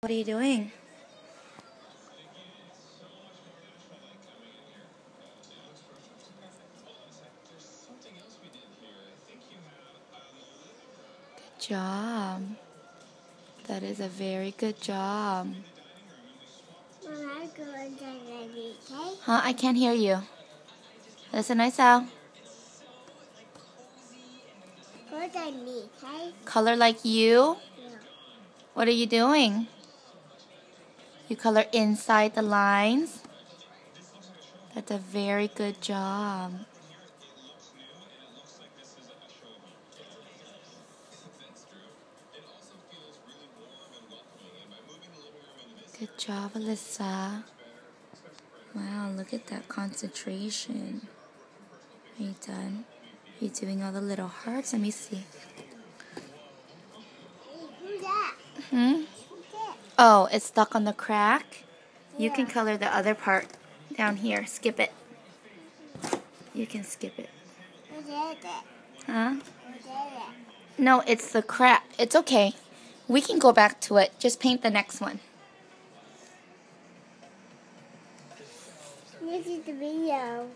What are you doing? Good job. That is a very good job. Huh? I can't hear you. Listen nice out. Color like you? What are you doing? You color inside the lines? That's a very good job. Good job, Alyssa. Wow, look at that concentration. Are you done? Are you doing all the little hearts? Let me see. Oh, it's stuck on the crack? You can color the other part down here. Skip it. You can skip it. Huh? No, it's the crack. It's okay. We can go back to it. Just paint the next one. This is the video.